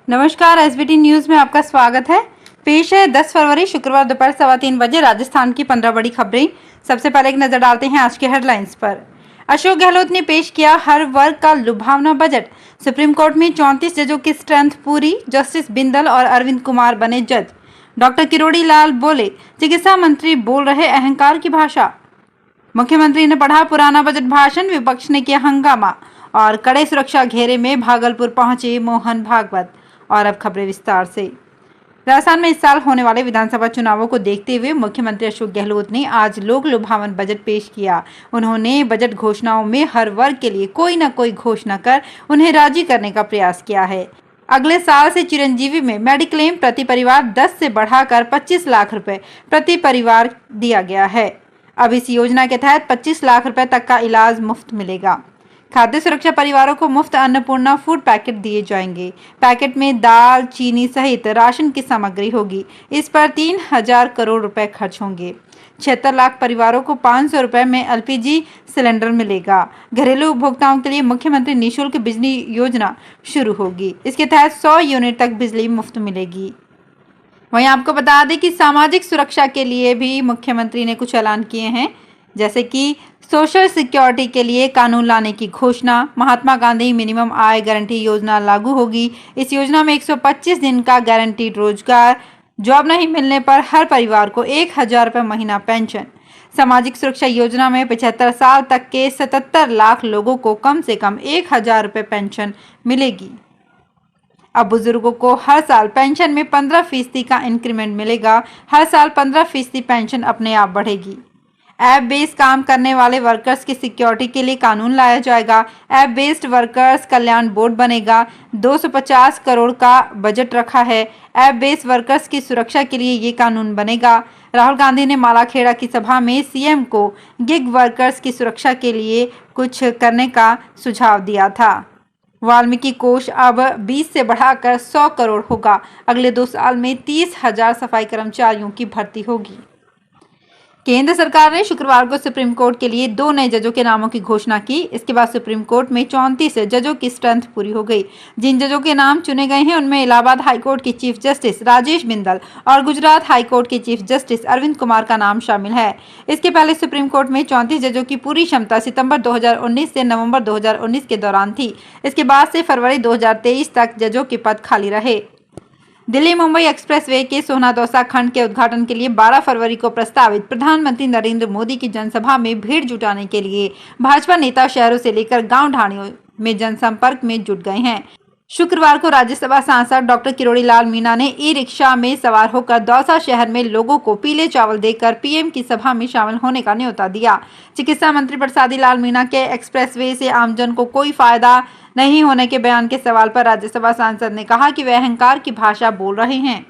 नमस्कार, SBT news में आपका स्वागत है। पेश है 10 फरवरी शुक्रवार दोपहर 3:15 बजे राजस्थान की 15 बड़ी खबरें। सबसे पहले एक नजर डालते हैं आज के हेडलाइंस पर। अशोक गहलोत ने पेश किया हर वर्ग का लुभावना बजट। सुप्रीम कोर्ट में 34 जजों की स्ट्रेंथ पूरी। जस्टिस बिंदल और अरविंद कुमार बने जज। डॉक्टर किरोड़ी लाल बोले, चिकित्सा मंत्री बोल रहे अहंकार की भाषा। मुख्यमंत्री ने पढ़ा पुराना बजट भाषण, विपक्ष ने किया हंगामा। और कड़े सुरक्षा घेरे में भागलपुर पहुंचे मोहन भागवत। और अब खबरें विस्तार से। राजस्थान में इस साल होने वाले विधानसभा चुनावों को देखते हुए मुख्यमंत्री अशोक गहलोत ने आज लोक लुभावन बजट पेश किया। उन्होंने बजट घोषणाओं में हर वर्ग के लिए कोई न कोई घोषणा कर उन्हें राजी करने का प्रयास किया है। अगले साल से चिरंजीवी में मेडिक्लेम प्रति परिवार 10 से बढ़ाकर 25 लाख रुपए प्रति परिवार दिया गया है। अब इस योजना के तहत 25 लाख रुपए तक का इलाज मुफ्त मिलेगा। खाद्य सुरक्षा परिवारों को मुफ्त अन्नपूर्णा फूड पैकेट दिए जाएंगे। पैकेट में दाल, चीनी सहित राशन की सामग्री होगी। इस पर 3,000 करोड़ रुपए खर्च होंगे। 76 लाख परिवारों को 500 रुपए में एलपीजी सिलेंडर मिलेगा। घरेलू उपभोक्ताओं के लिए मुख्यमंत्री निःशुल्क बिजली योजना शुरू होगी। इसके तहत 100 यूनिट तक बिजली मुफ्त मिलेगी। वहीं आपको बता दें कि सामाजिक सुरक्षा के लिए भी मुख्यमंत्री ने कुछ ऐलान किए हैं, जैसे कि सोशल सिक्योरिटी के लिए कानून लाने की घोषणा। महात्मा गांधी मिनिमम आय गारंटी योजना लागू होगी। इस योजना में 125 दिन का गारंटीड रोजगार। जॉब नहीं मिलने पर हर परिवार को 1,000 रुपये महीना पेंशन। सामाजिक सुरक्षा योजना में 75 साल तक के 77 लाख लोगों को कम से कम 1,000 रुपये पेंशन मिलेगी। अब बुजुर्गों को हर साल पेंशन में 15% का इंक्रीमेंट मिलेगा। हर साल 15% पेंशन अपने आप बढ़ेगी। ऐप बेस्ड काम करने वाले वर्कर्स की सिक्योरिटी के लिए कानून लाया जाएगा। ऐप बेस्ड वर्कर्स कल्याण बोर्ड बनेगा। 250 करोड़ का बजट रखा है। ऐप बेस्ड वर्कर्स की सुरक्षा के लिए ये कानून बनेगा। राहुल गांधी ने मालाखेड़ा की सभा में सीएम को गिग वर्कर्स की सुरक्षा के लिए कुछ करने का सुझाव दिया था। वाल्मीकि कोष अब 20 से बढ़ाकर 100 करोड़ होगा। अगले 2 साल में 30,000 सफाई कर्मचारियों की भर्ती होगी। केंद्र सरकार ने शुक्रवार को सुप्रीम कोर्ट के लिए 2 नए जजों के नामों की घोषणा की। इसके बाद सुप्रीम कोर्ट में 34 जजों की स्ट्रेंथ पूरी हो गई। जिन जजों के नाम चुने गए हैं उनमें इलाहाबाद हाईकोर्ट के चीफ जस्टिस राजेश बिंदल और गुजरात हाईकोर्ट के चीफ जस्टिस अरविंद कुमार का नाम शामिल है। इसके पहले सुप्रीम कोर्ट में 34 जजों की पूरी क्षमता सितंबर 2019 से नवंबर 2019 के दौरान थी। इसके बाद से फरवरी 2023 तक जजों के पद खाली रहे। दिल्ली मुंबई एक्सप्रेसवे के सोहना-दौसा खंड के उद्घाटन के लिए 12 फरवरी को प्रस्तावित प्रधानमंत्री नरेंद्र मोदी की जनसभा में भीड़ जुटाने के लिए भाजपा नेता शहरों से लेकर गांव ढाणियों में जनसंपर्क में जुट गए हैं। शुक्रवार को राज्यसभा सांसद डॉक्टर किरोड़ी लाल मीणा ने ई रिक्शा में सवार होकर दौसा शहर में लोगों को पीले चावल देकर पीएम की सभा में शामिल होने का न्योता दिया। चिकित्सा मंत्री प्रसादी लाल मीणा के एक्सप्रेसवे से आमजन को कोई फायदा नहीं होने के बयान के सवाल पर राज्यसभा सांसद ने कहा कि वे अहंकार की भाषा बोल रहे हैं।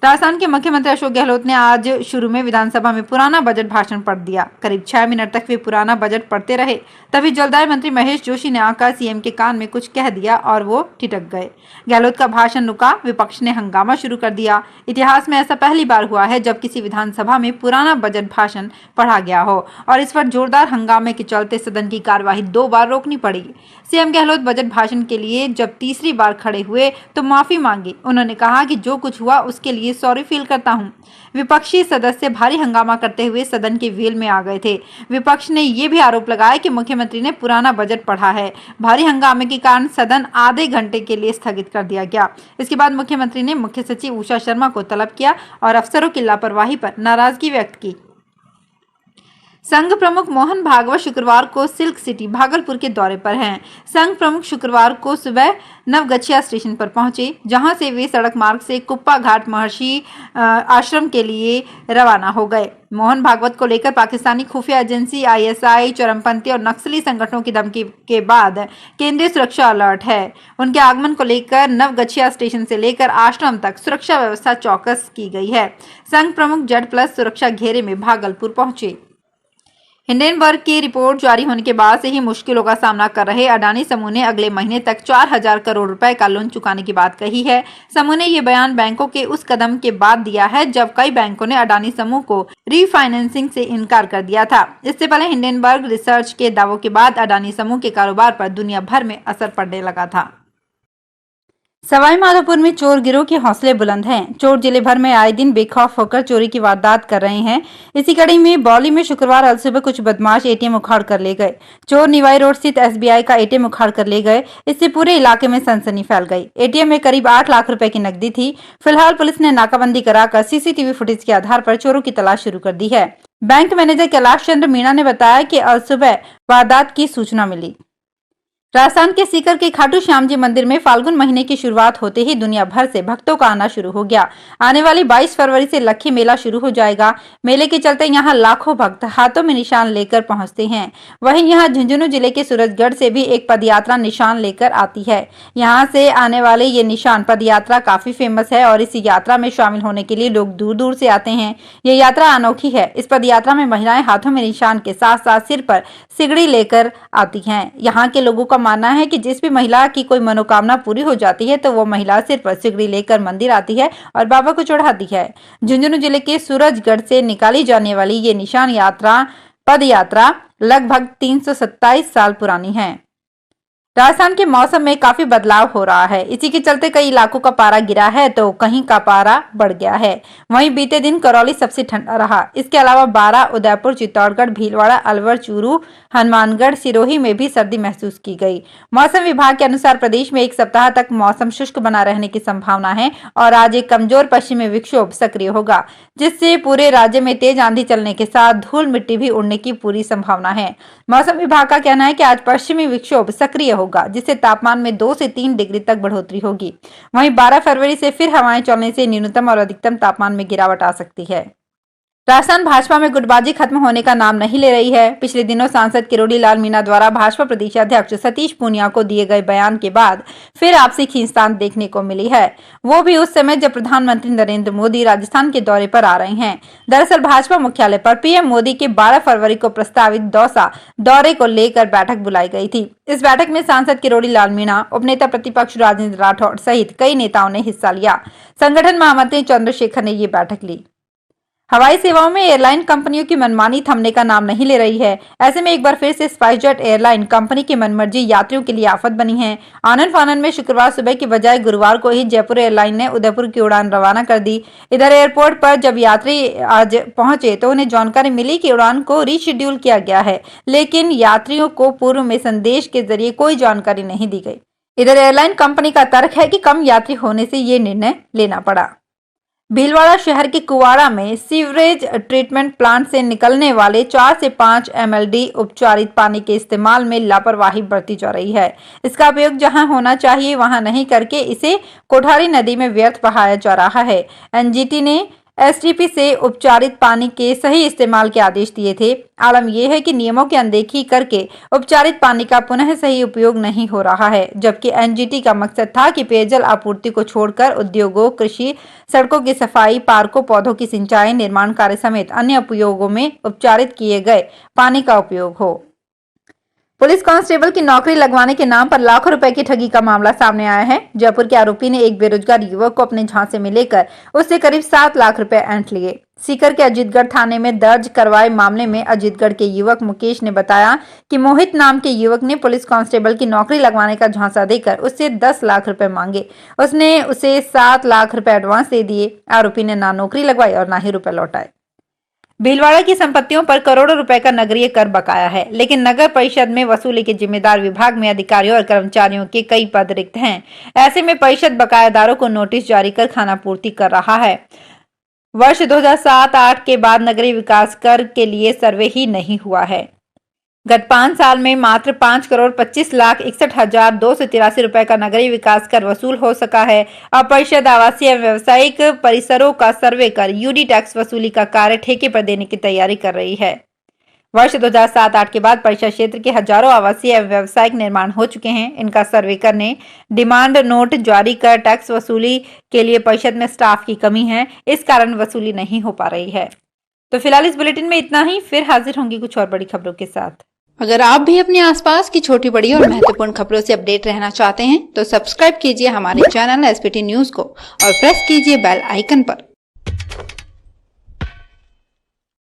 राजस्थान के मुख्यमंत्री अशोक गहलोत ने आज शुरू में विधानसभा में पुराना बजट भाषण पढ़ दिया। करीब 6 मिनट तक वे पुराना बजट पढ़ते रहे। तभी जलदाय मंत्री महेश जोशी ने आकर सीएम के कान में कुछ कह दिया और वो ठिठक गए। गहलोत का भाषण रुका। विपक्ष ने हंगामा शुरू कर दिया। इतिहास में ऐसा पहली बार हुआ है जब किसी विधानसभा में पुराना बजट भाषण पढ़ा गया हो और इस पर जोरदार हंगामे के चलते सदन की कार्यवाही 2 बार रोकनी पड़ी। सीएम गहलोत बजट भाषण के लिए जब तीसरी बार खड़े हुए तो माफी मांगी। उन्होंने कहा कि जो कुछ हुआ उसके लिए सॉरी फील करता हूं। विपक्षी सदस्य भारी हंगामा करते हुए सदन के व्हील में आ गए थे। विपक्ष ने यह भी आरोप लगाया कि मुख्यमंत्री ने पुराना बजट पढ़ा है। भारी हंगामे के कारण सदन आधे घंटे के लिए स्थगित कर दिया गया। इसके बाद मुख्यमंत्री ने मुख्य सचिव उषा शर्मा को तलब किया और अफसरों की लापरवाही पर नाराजगी व्यक्त की। संघ प्रमुख मोहन भागवत शुक्रवार को सिल्क सिटी भागलपुर के दौरे पर हैं। संघ प्रमुख शुक्रवार को सुबह नवगछिया स्टेशन पर पहुंचे, जहां से वे सड़क मार्ग से कुप्पा घाट महर्षि आश्रम के लिए रवाना हो गए। मोहन भागवत को लेकर पाकिस्तानी खुफिया एजेंसी आईएसआई, चरमपंथी और नक्सली संगठनों की धमकी के बाद केंद्रीय सुरक्षा अलर्ट है। उनके आगमन को लेकर नवगछिया स्टेशन से लेकर आश्रम तक सुरक्षा व्यवस्था चौकस की गई है। संघ प्रमुख Z+ सुरक्षा घेरे में भागलपुर पहुंचे। हिंडेनबर्ग की रिपोर्ट जारी होने के बाद से ही मुश्किलों का सामना कर रहे अडानी समूह ने अगले महीने तक 4,000 करोड़ रुपए का लोन चुकाने की बात कही है। समूह ने ये बयान बैंकों के उस कदम के बाद दिया है जब कई बैंकों ने अडानी समूह को रीफाइनेंसिंग से इनकार कर दिया था। इससे पहले हिंडेनबर्ग रिसर्च के दावों के बाद अडानी समूह के कारोबार पर दुनिया भर में असर पड़ने लगा था। सवाई माधोपुर में चोर गिरोह के हौसले बुलंद हैं। चोर जिले भर में आए दिन बेखौफ होकर चोरी की वारदात कर रहे हैं। इसी कड़ी में बौली में शुक्रवार अलसुबह कुछ बदमाश एटीएम उखाड़ कर ले गए। चोर निवाई रोड स्थित एसबीआई का एटीएम उखाड़ कर ले गए। इससे पूरे इलाके में सनसनी फैल गई। एटीएम में करीब 8 लाख रुपए की नकदी थी। फिलहाल पुलिस ने नाकाबंदी कराकर सीसीटीवी फुटेज के आधार पर चोरों की तलाश शुरू कर दी है। बैंक मैनेजर कैलाश चंद्र मीणा ने बताया कि अलसुबह वारदात की सूचना मिली। राजस्थान के सीकर के खाटू श्याम जी मंदिर में फाल्गुन महीने की शुरुआत होते ही दुनिया भर से भक्तों का आना शुरू हो गया। आने वाली 22 फरवरी से लक्खी मेला शुरू हो जाएगा। मेले के चलते यहां लाखों भक्त हाथों में निशान लेकर पहुंचते हैं। वहीं यहां झुंझुनू जिले के सूरजगढ़ से भी एक पदयात्रा निशान लेकर आती है। यहां से आने वाले ये निशान पदयात्रा काफी फेमस है और इस यात्रा में शामिल होने के लिए लोग दूर दूर से आते हैं। ये यात्रा अनोखी है। इस पदयात्रा में महिलाएं हाथों में निशान के साथ साथ सिर पर सिगड़ी लेकर आती हैं। यहाँ के लोगों का मानना है कि जिस भी महिला की कोई मनोकामना पूरी हो जाती है तो वो महिला सिर पर सिगड़ी लेकर मंदिर आती है और बाबा को चढ़ाती है। झुंझुनू जिले के सूरजगढ़ से निकाली जाने वाली ये निशान यात्रा पद यात्रा लगभग 327 साल पुरानी है। राजस्थान के मौसम में काफी बदलाव हो रहा है। इसी के चलते कई इलाकों का पारा गिरा है तो कहीं का पारा बढ़ गया है। वहीं बीते दिन करौली सबसे ठंडा रहा। इसके अलावा बारां, उदयपुर, चित्तौड़गढ़, भीलवाड़ा, अलवर, चूरू, हनुमानगढ़, सिरोही में भी सर्दी महसूस की गई। मौसम विभाग के अनुसार प्रदेश में एक सप्ताह तक मौसम शुष्क बना रहने की संभावना है और आज एक कमजोर पश्चिमी विक्षोभ सक्रिय होगा, जिससे पूरे राज्य में तेज आंधी चलने के साथ धूल मिट्टी भी उड़ने की पूरी संभावना है। मौसम विभाग का कहना है कि आज पश्चिमी विक्षोभ सक्रिय होगा, जिससे तापमान में 2 से 3 डिग्री तक बढ़ोतरी होगी। वहीं 12 फरवरी से फिर हवाएं चलने से न्यूनतम और अधिकतम तापमान में गिरावट आ सकती है। राजस्थान भाजपा में गुटबाजी खत्म होने का नाम नहीं ले रही है। पिछले दिनों सांसद किरोड़ी लाल मीणा द्वारा भाजपा प्रदेशाध्यक्ष सतीश पूनिया को दिए गए बयान के बाद फिर आपसी खींचतान देखने को मिली है, वो भी उस समय जब प्रधानमंत्री नरेंद्र मोदी राजस्थान के दौरे पर आ रहे हैं। दरअसल भाजपा मुख्यालय पर पीएम मोदी के 12 फरवरी को प्रस्तावित दौसा दौरे को लेकर बैठक बुलाई गई थी। इस बैठक में सांसद किरोड़ी लाल मीणा, उपनेता प्रतिपक्ष राजेंद्र राठौड़ सहित कई नेताओं ने हिस्सा लिया। संगठन महामंत्री चंद्रशेखर ने ये बैठक ली। हवाई सेवाओं में एयरलाइन कंपनियों की मनमानी थमने का नाम नहीं ले रही है। ऐसे में एक बार फिर से स्पाइसजेट एयरलाइन कंपनी की मनमर्जी यात्रियों के लिए आफत बनी है। आनन फानन में शुक्रवार सुबह की बजाय गुरुवार को ही जयपुर एयरलाइन ने उदयपुर की उड़ान रवाना कर दी। इधर एयरपोर्ट पर जब यात्री आज पहुंचे तो उन्हें जानकारी मिली कि उड़ान को रीशेड्यूल किया गया है, लेकिन यात्रियों को पूर्व में संदेश के जरिए कोई जानकारी नहीं दी गई। इधर एयरलाइन कंपनी का तर्क है कि कम यात्री होने से ये निर्णय लेना पड़ा। भीलवाड़ा शहर के कुवाड़ा में सीवरेज ट्रीटमेंट प्लांट से निकलने वाले 4 से 5 MLD उपचारित पानी के इस्तेमाल में लापरवाही बरती जा रही है। इसका उपयोग जहां होना चाहिए वहां नहीं करके इसे कोठारी नदी में व्यर्थ बहाया जा रहा है। एनजीटी ने एसटीपी से उपचारित पानी के सही इस्तेमाल के आदेश दिए थे। आलम यह है कि नियमों की अनदेखी करके उपचारित पानी का पुनः सही उपयोग नहीं हो रहा है, जबकि एनजीटी का मकसद था कि पेयजल आपूर्ति को छोड़कर उद्योगों, कृषि, सड़कों की सफाई, पार्कों, पौधों की सिंचाई, निर्माण कार्य समेत अन्य उपयोगों में उपचारित किए गए पानी का उपयोग हो। पुलिस कांस्टेबल की नौकरी लगवाने के नाम पर लाखों रुपए की ठगी का मामला सामने आया है। जयपुर के आरोपी ने एक बेरोजगार युवक को अपने झांसे में लेकर उससे करीब 7 लाख रुपए ऐंठ लिए। सीकर के अजीतगढ़ थाने में दर्ज करवाए मामले में अजीतगढ़ के युवक मुकेश ने बताया कि मोहित नाम के युवक ने पुलिस कांस्टेबल की नौकरी लगवाने का झांसा देकर उससे 10 लाख रुपए मांगे। उसने उसे 7 लाख रुपए एडवांस दे दिए। आरोपी ने ना नौकरी लगवाई और ना ही रुपए लौटाए। भीलवाड़ा की संपत्तियों पर करोड़ों रुपए का नगरीय कर बकाया है, लेकिन नगर परिषद में वसूली के जिम्मेदार विभाग में अधिकारियों और कर्मचारियों के कई पद रिक्त हैं। ऐसे में परिषद बकायादारों को नोटिस जारी कर खानापूर्ति कर रहा है। वर्ष 2007-8 के बाद नगरीय विकास कर के लिए सर्वे ही नहीं हुआ है। गत 5 साल में मात्र 5,25,61,283 रुपए का नगरीय विकास कर वसूल हो सका है। अब परिषद आवासीय व्यावसायिक परिसरों का सर्वे कर यूडी टैक्स वसूली का कार्य ठेके पर देने की तैयारी कर रही है। वर्ष 2007-8 के बाद परिषद क्षेत्र के हजारों आवासीय व्यावसायिक निर्माण हो चुके हैं। इनका सर्वे करने, डिमांड नोट जारी कर टैक्स वसूली के लिए परिषद में स्टाफ की कमी है। इस कारण वसूली नहीं हो पा रही है। तो फिलहाल इस बुलेटिन में इतना ही। फिर हाजिर होंगी कुछ और बड़ी खबरों के साथ। अगर आप भी अपने आसपास की छोटी बड़ी और महत्वपूर्ण खबरों से अपडेट रहना चाहते हैं तो सब्सक्राइब कीजिए हमारे चैनल एसपीटी न्यूज को और प्रेस कीजिए बेल आइकन पर।